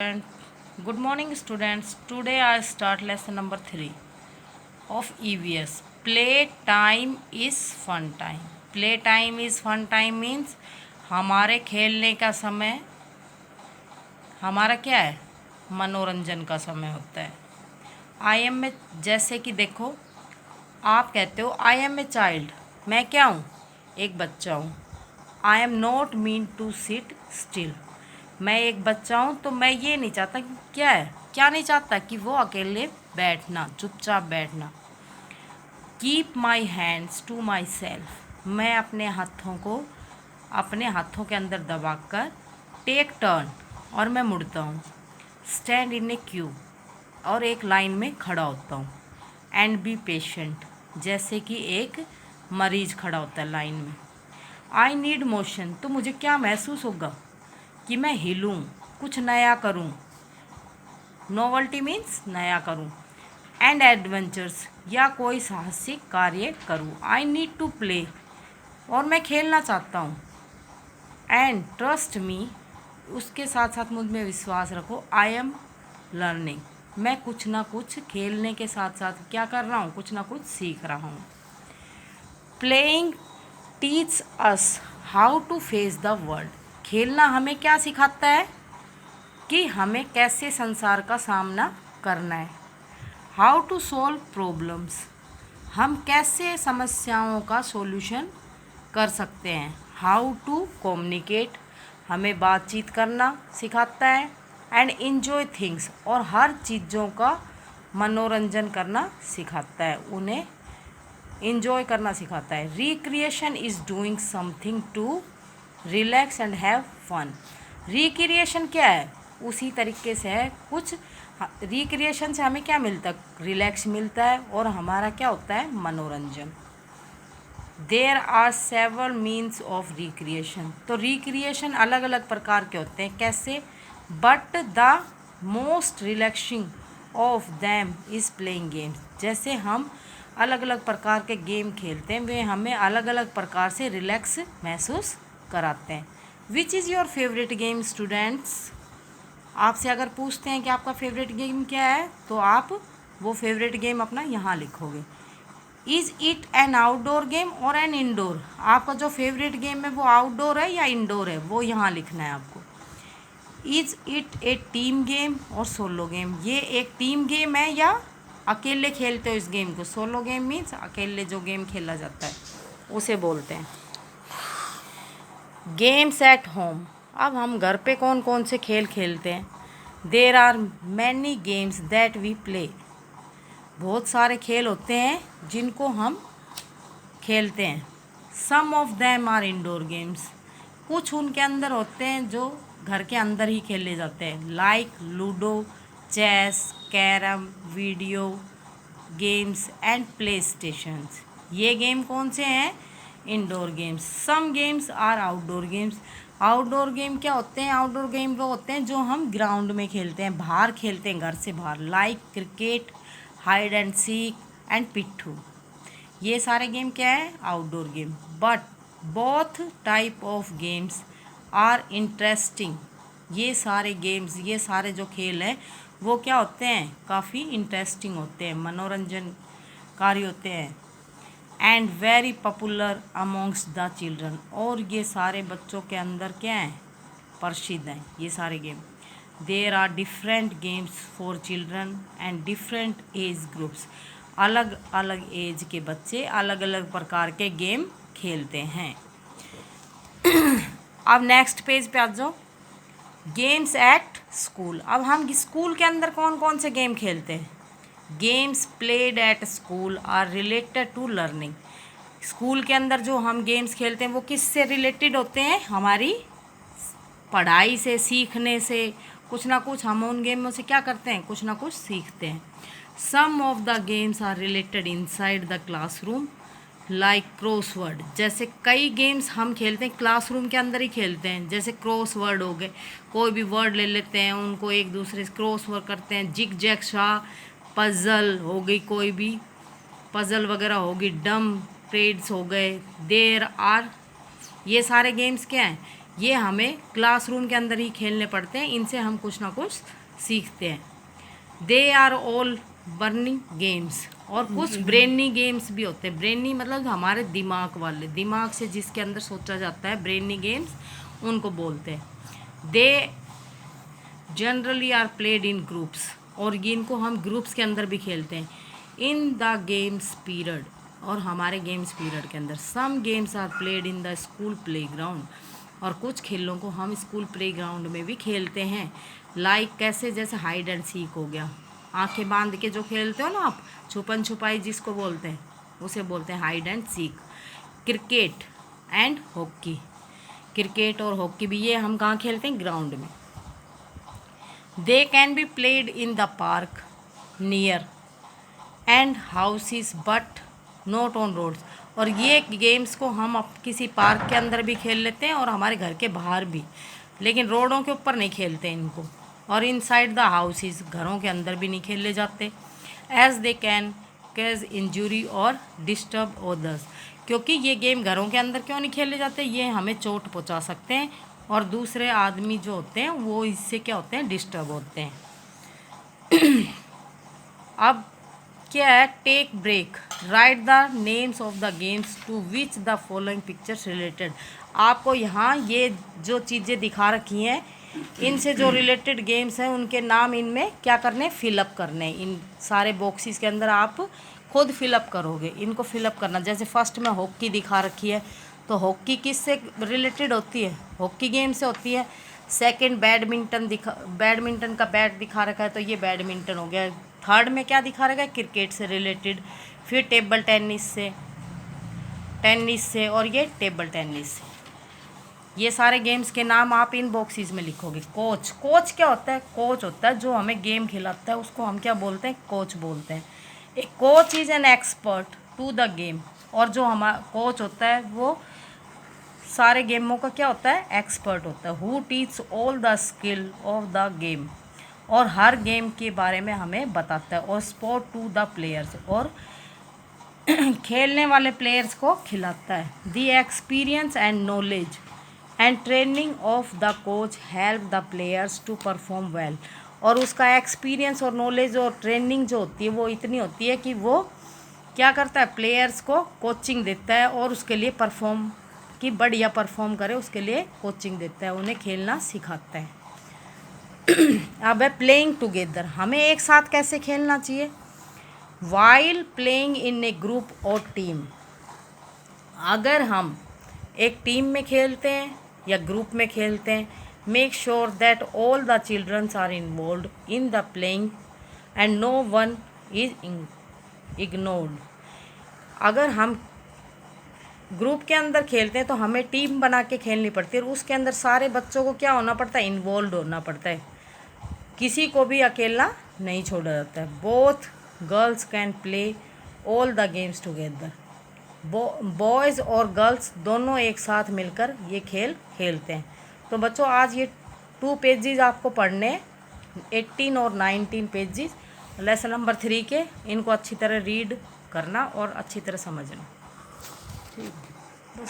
And good morning, students. Today I start lesson number 3 of EVS. Play time is fun time. Play time is fun time means हमारे खेलने का समय हमारा क्या है, मनोरंजन का समय होता है। आई एम में जैसे कि देखो, आप कहते हो आई एम ए चाइल्ड, मैं क्या हूँ, एक बच्चा हूँ। I am not mean to sit still, मैं एक बच्चा हूँ तो मैं ये नहीं चाहता कि क्या नहीं चाहता कि वो अकेले बैठना, चुपचाप बैठना। Keep my hands to myself, मैं अपने हाथों को अपने हाथों के अंदर दबाकर टेक टर्न, और मैं मुड़ता हूँ। स्टैंड इन ए क्यू, और एक लाइन में खड़ा होता हूँ। एंड बी पेशेंट, जैसे कि एक मरीज खड़ा होता है लाइन में। आई नीड मोशन, तो मुझे क्या महसूस होगा कि मैं हिलूँ, कुछ नया करूँ। नोवल्टी मीन्स नया करूँ। एंड एडवेंचर्स, या कोई साहसिक कार्य करूँ। आई नीड टू प्ले, और मैं खेलना चाहता हूँ। एंड ट्रस्ट मी, उसके साथ साथ मुझ में विश्वास रखो। आई एम लर्निंग, मैं कुछ ना कुछ खेलने के साथ साथ क्या कर रहा हूँ, कुछ ना कुछ सीख रहा हूँ। Playing teach us how to face the world, खेलना हमें क्या सिखाता है कि हमें कैसे संसार का सामना करना है। हाउ टू सॉल्व प्रॉब्लम्स, हम कैसे समस्याओं का सॉल्यूशन कर सकते हैं। हाउ टू कम्युनिकेट, हमें बातचीत करना सिखाता है। एंड इन्जॉय थिंग्स, और हर चीज़ों का मनोरंजन करना सिखाता है, उन्हें इन्जॉय करना सिखाता है। Recreation is doing something to relax and have fun, recreation क्या है, उसी तरीके से है कुछ। रिक्रिएशन से हमें क्या मिलता है, रिलैक्स मिलता है, और हमारा क्या होता है, मनोरंजन। There are several means of recreation, तो रिक्रिएशन अलग अलग प्रकार के होते हैं, कैसे। But the most relaxing of them is playing games, जैसे हम अलग अलग प्रकार के गेम खेलते हैं, वे हमें अलग अलग प्रकार से रिलैक्स महसूस कराते हैं। Which is your favourite game students, आपसे अगर पूछते हैं कि आपका फेवरेट गेम क्या है, तो आप वो फेवरेट गेम अपना यहाँ लिखोगे। Is it N outdoor game और एन इंडोर, आपका जो फेवरेट गेम है वो आउटडोर है या इंडोर है, वो यहाँ लिखना है आपको। Is it A team game और सोलो गेम, ये एक टीम गेम है या अकेले खेलते हो इस गेम को। सोलो गेम मीन्स अकेले जो गेम खेला जाता है उसे बोलते हैं। गेम्स एट होम, अब हम घर पे कौन कौन से खेल खेलते हैं। There are many games that we play, बहुत सारे खेल होते हैं जिनको हम खेलते हैं। Some of them are indoor games, कुछ उनके अंदर होते हैं जो घर के अंदर ही खेले जाते हैं। Like ludo, chess, carrom, video games and play stations, ये गेम कौन से हैं, indoor games. Some games are outdoor games, outdoor game क्या होते हैं, आउटडोर गेम वो होते हैं जो हम ग्राउंड में खेलते हैं, बाहर खेलते हैं, घर से बाहर। Like cricket, hide and seek and pitthu, ये सारे गेम क्या है, outdoor game. But both type of games are interesting, ये सारे गेम्स, ये सारे जो खेल हैं वो क्या होते हैं, काफ़ी इंटरेस्टिंग होते हैं, मनोरंजनकारी होते हैं। And very popular amongst the children, और ये सारे बच्चों के अंदर क्या हैं, प्रसिद्ध हैं ये सारे game. There are different games for children and different age groups, अलग अलग एज के बच्चे अलग अलग प्रकार के गेम खेलते हैं। अब नेक्स्ट पेज पे आ जाओ। गेम्स एट स्कूल, अब हम स्कूल के अंदर कौन कौन से गेम खेलते हैं। Games played at school are related to learning, school के अंदर जो हम गेम्स खेलते हैं वो किससे रिलेटेड होते हैं, हमारी पढ़ाई से, सीखने से। कुछ ना कुछ हम उन गेमों से क्या करते हैं, कुछ ना कुछ सीखते हैं। Some of the games are related inside the classroom, like crossword, जैसे कई गेम्स हम खेलते हैं क्लासरूम के अंदर ही खेलते हैं, जैसे क्रॉसवर्ड हो गए, कोई भी वर्ड ले लेते हैं उनको एक दूसरे से क्रॉसवर्ड करते हैं। जिग जैग सा, पजल हो गई, कोई भी पजल वगैरह होगी, डम प्रेड्स हो गए। देर आर, ये सारे गेम्स क्या हैं, ये हमें क्लासरूम के अंदर ही खेलने पड़ते हैं, इनसे हम कुछ ना कुछ सीखते हैं। They are all burning games, और कुछ ब्रेनी गेम्स भी होते हैं। ब्रेनी मतलब हमारे दिमाग वाले, दिमाग से जिसके अंदर सोचा जाता है, ब्रेनी गेम्स उनको बोलते हैं। They generally are played in groups, और इनको हम ग्रुप्स के अंदर भी खेलते हैं। इन द गेम्स पीरियड, और हमारे गेम्स पीरियड के अंदर। Some games are played in the school playground, और कुछ खेलों को हम स्कूल प्लेग्राउंड में भी खेलते हैं। लाइक कैसे, जैसे हाइड एंड सीक हो गया, आंखें बांध के जो खेलते हो ना आप, छुपन छुपाई जिसको बोलते हैं, उसे बोलते हैं hide and seek. Cricket and hockey, cricket और हॉकी भी ये हम कहाँ खेलते हैं, ग्राउंड में। They can be played in the park near and houses but not on roads, और ये गेम्स को हम किसी पार्क के अंदर भी खेल लेते हैं और हमारे घर के बाहर भी, लेकिन रोडों के ऊपर नहीं खेलते इनको। और इनसाइड द हाउसेस, घरों के अंदर भी नहीं खेले जाते। As they can cause injury और डिस्टर्ब अदर्स, क्योंकि ये गेम घरों के अंदर क्यों नहीं खेले जाते, ये हमें चोट पहुंचा सकते हैं और दूसरे आदमी जो होते हैं वो इससे क्या होते हैं, डिस्टर्ब होते हैं। अब क्या है, take break, write the names of the games to which the following pictures related. आपको यहाँ ये जो चीज़ें दिखा रखी हैं, इनसे जो रिलेटेड गेम्स हैं उनके नाम इनमें क्या करने, फिलअप करने। इन सारे बॉक्सेस के अंदर आप खुद फिलअप करोगे, इनको फिलअप करना। जैसे फर्स्ट में हॉकी दिखा रखी है, तो हॉकी किससे रिलेटेड होती है, हॉकी गेम से होती है। सेकंड बैडमिंटन का बैट दिखा रखा है, तो ये बैडमिंटन हो गया। थर्ड में क्या दिखा रखा है, क्रिकेट से रिलेटेड। फिर टेबल टेनिस से और ये टेबल टेनिस से। ये सारे गेम्स के नाम आप इन बॉक्सेस में लिखोगे। कोच क्या होता है, कोच होता है जो हमें गेम खिलाता है, उसको हम क्या बोलते हैं, कोच बोलते हैं। A coach is an expert to the game, और जो हमारा कोच होता है वो सारे गेमों का क्या होता है, एक्सपर्ट होता है। Who teach all the skill of the game, और हर गेम के बारे में हमें बताता है। और स्पोर्ट टू द प्लेयर्स, और खेलने वाले प्लेयर्स को खिलाता है। The experience and knowledge and training of the coach help the players to perform well, और उसका एक्सपीरियंस और नॉलेज और ट्रेनिंग जो होती है वो इतनी होती है कि वो क्या करता है, प्लेयर्स को कोचिंग देता है, और उसके लिए परफॉर्म कि बढ़िया परफॉर्म करे उसके लिए कोचिंग देता है, उन्हें खेलना सिखाता है। अब है प्लेइंग टुगेदर, हमें एक साथ कैसे खेलना चाहिए। While playing in A group और टीम, अगर हम एक टीम में खेलते हैं या ग्रुप में खेलते हैं, make sure that all the childrens are involve in the playing and no one is ignored. अगर हम ग्रुप के अंदर खेलते हैं तो हमें टीम बना के खेलनी पड़ती है, और उसके अंदर सारे बच्चों को क्या होना पड़ता है, इन्वॉल्व होना पड़ता है, किसी को भी अकेला नहीं छोड़ा जाता है। Both girls can play all the games together, boys और गर्ल्स दोनों एक साथ मिलकर ये खेल खेलते हैं। तो बच्चों आज ये 2 पेजेस आपको पढ़ने, 18 और 19 पेजेस लेसन नंबर 3 के, इनको अच्छी तरह रीड करना और अच्छी तरह समझना। ठीक है।